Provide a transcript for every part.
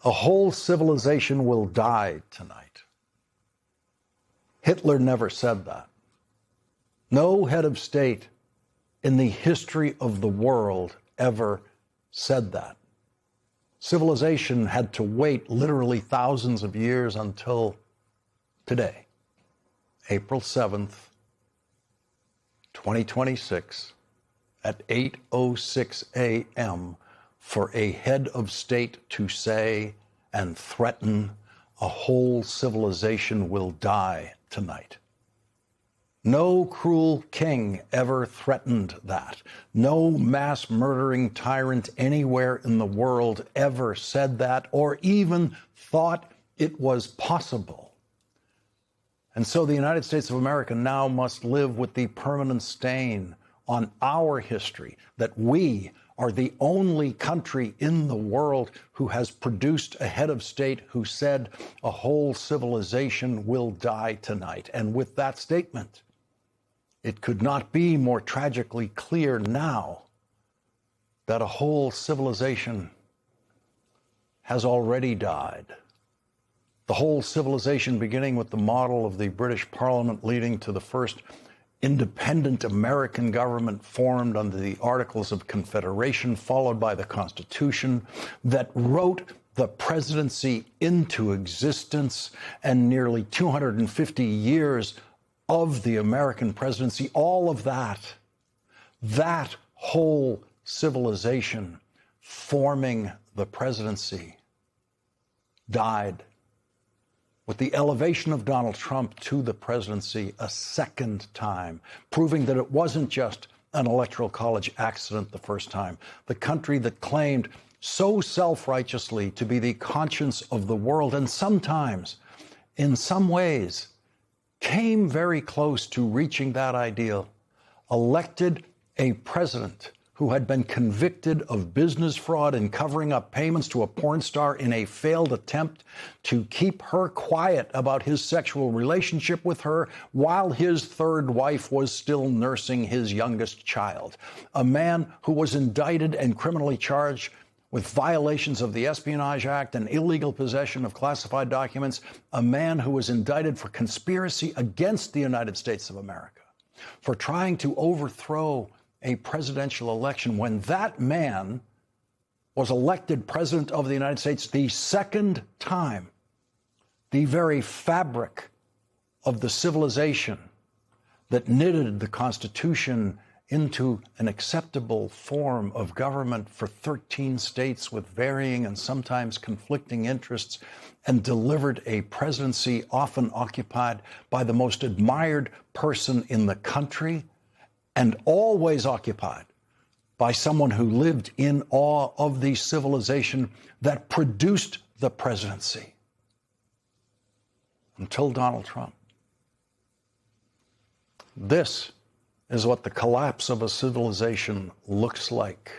A whole civilization will die tonight. Hitler never said that. No head of state in the history of the world ever said that. Civilization had to wait literally thousands of years until today, April 7th, 2026, at 8:06 a.m., for a head of state to say and threaten a whole civilization will die tonight. No cruel king ever threatened that. No mass murdering tyrant anywhere in the world ever said that or even thought it was possible. And so the United States of America now must live with the permanent stain on our history that we are the only country in the world who has produced a head of state who said a whole civilization will die tonight. And with that statement, it could not be more tragically clear now that a whole civilization has already died. The whole civilization, beginning with the model of the British Parliament, leading to the first independent American government formed under the Articles of Confederation, followed by the Constitution that wrote the presidency into existence, and nearly 250 years of the American presidency, all of that whole civilization forming the presidency died with the elevation of Donald Trump to the presidency a second time, proving that it wasn't just an electoral college accident the first time. The country that claimed so self-righteously to be the conscience of the world, and sometimes, in some ways, came very close to reaching that ideal, elected a president who had been convicted of business fraud and covering up payments to a porn star in a failed attempt to keep her quiet about his sexual relationship with her while his third wife was still nursing his youngest child. A man who was indicted and criminally charged with violations of the Espionage Act and illegal possession of classified documents. A man who was indicted for conspiracy against the United States of America, for trying to overthrow a presidential election when that man was elected president of the United States the second time. The very fabric of the civilization that knitted the Constitution into an acceptable form of government for 13 states with varying and sometimes conflicting interests, and delivered a presidency often occupied by the most admired person in the country, and always occupied by someone who lived in awe of the civilization that produced the presidency until Donald Trump. This is what the collapse of a civilization looks like.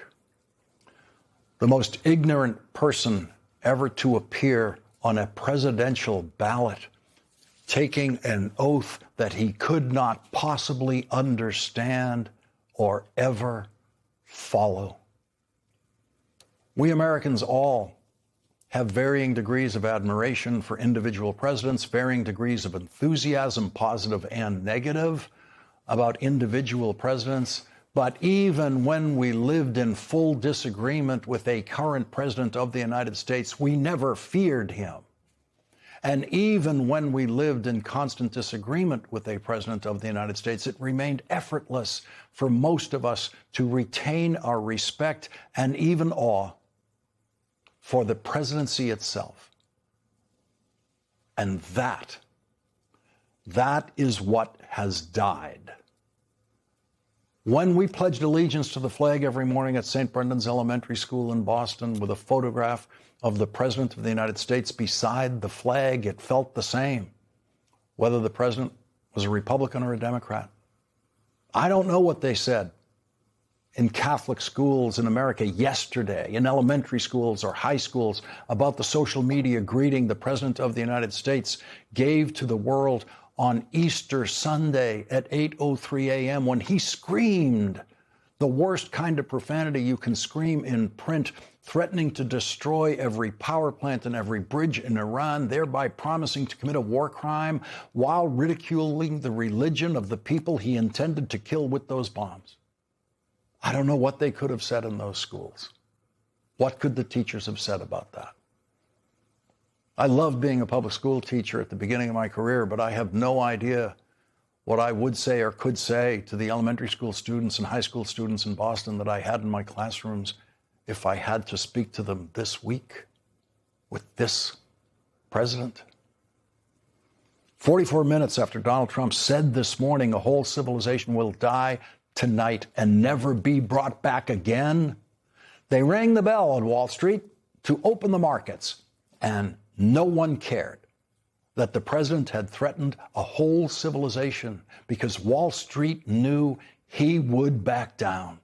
The most ignorant person ever to appear on a presidential ballot, taking an oath that he could not possibly understand or ever follow. We Americans all have varying degrees of admiration for individual presidents, varying degrees of enthusiasm, positive and negative, about individual presidents. But even when we lived in full disagreement with a current president of the United States, we never feared him. And even when we lived in constant disagreement with a president of the United States, it remained effortless for most of us to retain our respect and even awe for the presidency itself. And that is what has died. When we pledged allegiance to the flag every morning at St. Brendan's Elementary School in Boston with a photograph of the President of the United States beside the flag, it felt the same, whether the president was a Republican or a Democrat. I don't know what they said in Catholic schools in America yesterday, in elementary schools or high schools, about the social media greeting the President of the United States gave to the world on Easter Sunday at 8:03 a.m. when he screamed the worst kind of profanity you can scream in print threatening to destroy every power plant and every bridge in Iran, thereby promising to commit a war crime while ridiculing the religion of the people he intended to kill with those bombs. I don't know what they could have said in those schools. What could the teachers have said about that? I loved being a public school teacher at the beginning of my career, but I have no idea what I would say or could say to the elementary school students and high school students in Boston that I had in my classrooms if I had to speak to them this week with this president. 44 minutes after Donald Trump said this morning a whole civilization will die tonight and never be brought back again, they rang the bell on Wall Street to open the markets, and no one cared that the president had threatened a whole civilization because Wall Street knew he would back down.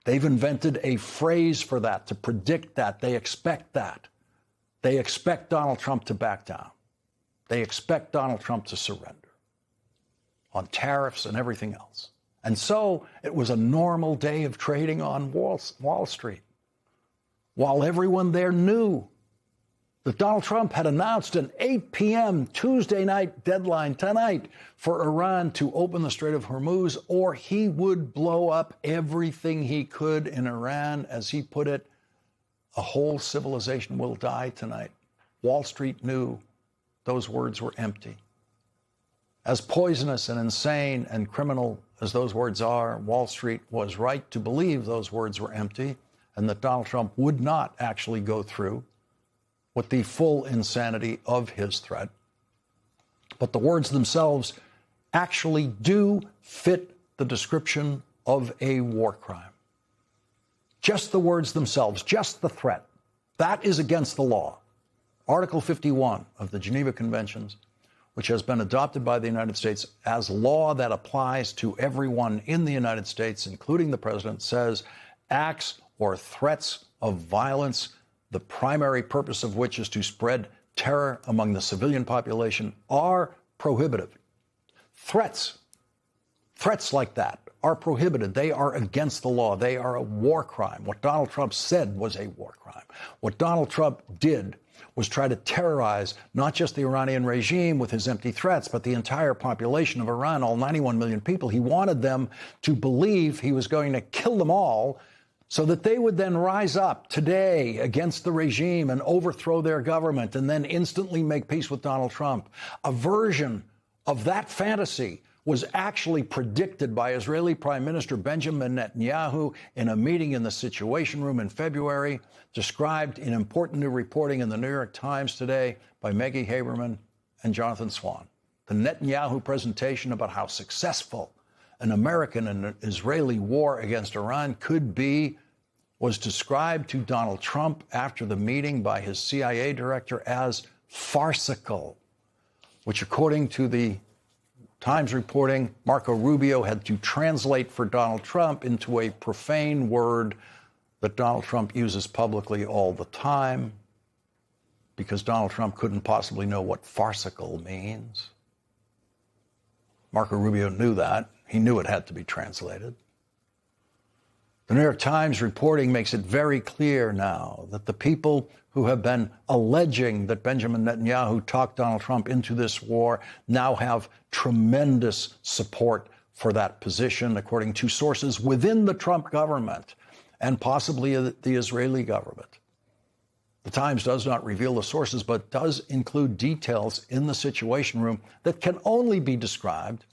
They've invented a phrase for that, to predict that. They expect that. They expect Donald Trump to back down. They expect Donald Trump to surrender on tariffs and everything else. And so it was a normal day of trading on Wall Street, while everyone there knew that Donald Trump had announced an 8 p.m. Tuesday night deadline tonight for Iran to open the Strait of Hormuz, or he would blow up everything he could in Iran. As he put it, a whole civilization will die tonight. Wall Street knew those words were empty. As poisonous and insane and criminal as those words are, Wall Street was right to believe those words were empty and that Donald Trump would not actually go through with the full insanity of his threat. But the words themselves actually do fit the description of a war crime. Just the words themselves, just the threat, that is against the law. Article 51 of the Geneva Conventions, which has been adopted by the United States as law that applies to everyone in the United States, including the president, says acts or threats of violence, the primary purpose of which is to spread terror among the civilian population, are prohibited. Threats like that are prohibited. They are against the law. They are a war crime. What Donald Trump said was a war crime. What Donald Trump did was try to terrorize not just the Iranian regime with his empty threats, but the entire population of Iran, all 91 million people. He wanted them to believe he was going to kill them all so that they would then rise up today against the regime and overthrow their government and then instantly make peace with Donald Trump. A version of that fantasy was actually predicted by Israeli Prime Minister Benjamin Netanyahu in a meeting in the Situation Room in February, described in important new reporting in the New York Times today by Maggie Haberman and Jonathan Swan. The Netanyahu presentation about how successful an American and Israeli war against Iran could be was described to Donald Trump after the meeting by his CIA director as farcical, which, according to the Times reporting, Marco Rubio had to translate for Donald Trump into a profane word that Donald Trump uses publicly all the time, because Donald Trump couldn't possibly know what farcical means. Marco Rubio knew that. He knew it had to be translated. The New York Times reporting makes it very clear now that the people who have been alleging that Benjamin Netanyahu talked Donald Trump into this war now have tremendous support for that position, according to sources within the Trump government and possibly the Israeli government. The Times does not reveal the sources, but does include details in the Situation Room that can only be described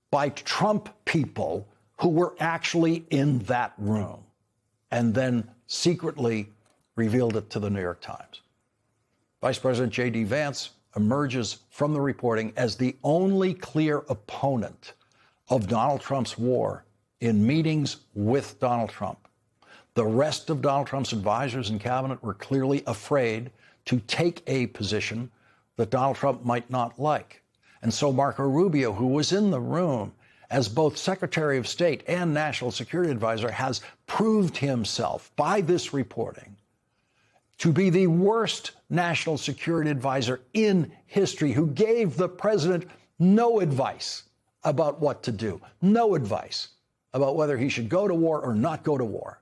by Trump people who were actually in that room and then secretly revealed it to the New York Times. Vice President J.D. Vance emerges from the reporting as the only clear opponent of Donald Trump's war in meetings with Donald Trump. The rest of Donald Trump's advisors and cabinet were clearly afraid to take a position that Donald Trump might not like. And so Marco Rubio, who was in the room as both Secretary of State and National Security Advisor, has proved himself by this reporting to be the worst National Security Advisor in history, who gave the president no advice about what to do, no advice about whether he should go to war or not go to war.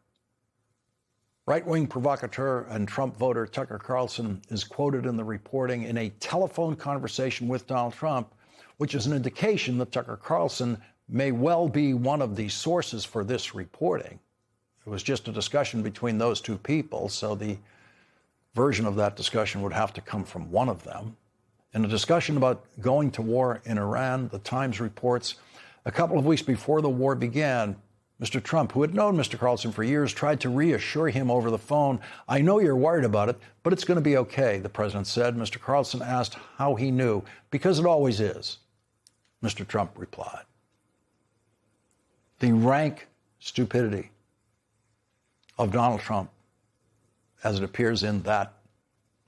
Right-wing provocateur and Trump voter Tucker Carlson is quoted in the reporting in a telephone conversation with Donald Trump, which is an indication that Tucker Carlson may well be one of the sources for this reporting. It was just a discussion between those two people, so the version of that discussion would have to come from one of them. In a discussion about going to war in Iran, the Times reports a couple of weeks before the war began, Mr. Trump, who had known Mr. Carlson for years, tried to reassure him over the phone. "I know you're worried about it, but it's going to be okay," the president said. Mr. Carlson asked how he knew. "Because it always is," Mr. Trump replied. The rank stupidity of Donald Trump, as it appears in that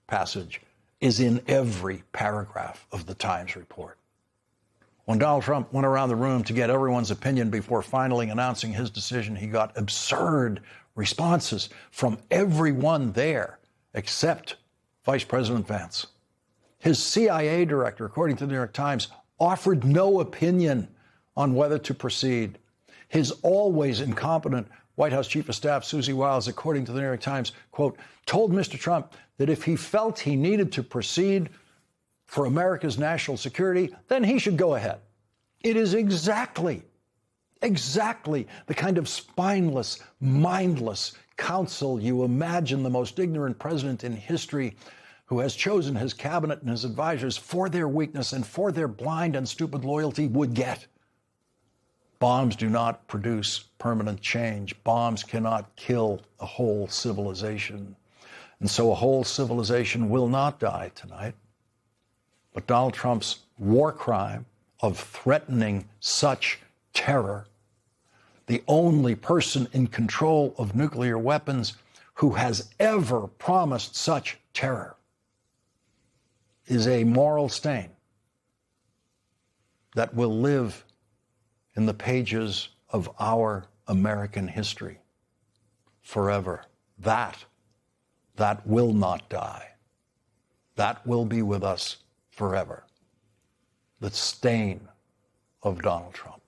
passage, is in every paragraph of the Times report. When Donald Trump went around the room to get everyone's opinion before finally announcing his decision, he got absurd responses from everyone there except Vice President Vance. His CIA director, according to the New York Times, offered no opinion on whether to proceed. His always incompetent White House Chief of Staff, Susie Wiles, according to the New York Times, quote, told Mr. Trump that if he felt he needed to proceed for America's national security, then he should go ahead. It is exactly the kind of spineless, mindless counsel you imagine the most ignorant president in history, who has chosen his cabinet and his advisors for their weakness and for their blind and stupid loyalty, would get. Bombs do not produce permanent change. Bombs cannot kill a whole civilization. And so a whole civilization will not die tonight. But Donald Trump's war crime of threatening such terror, the only person in control of nuclear weapons who has ever promised such terror, is a moral stain that will live in the pages of our American history forever. That will not die. That will be with us forever. The stain of Donald Trump.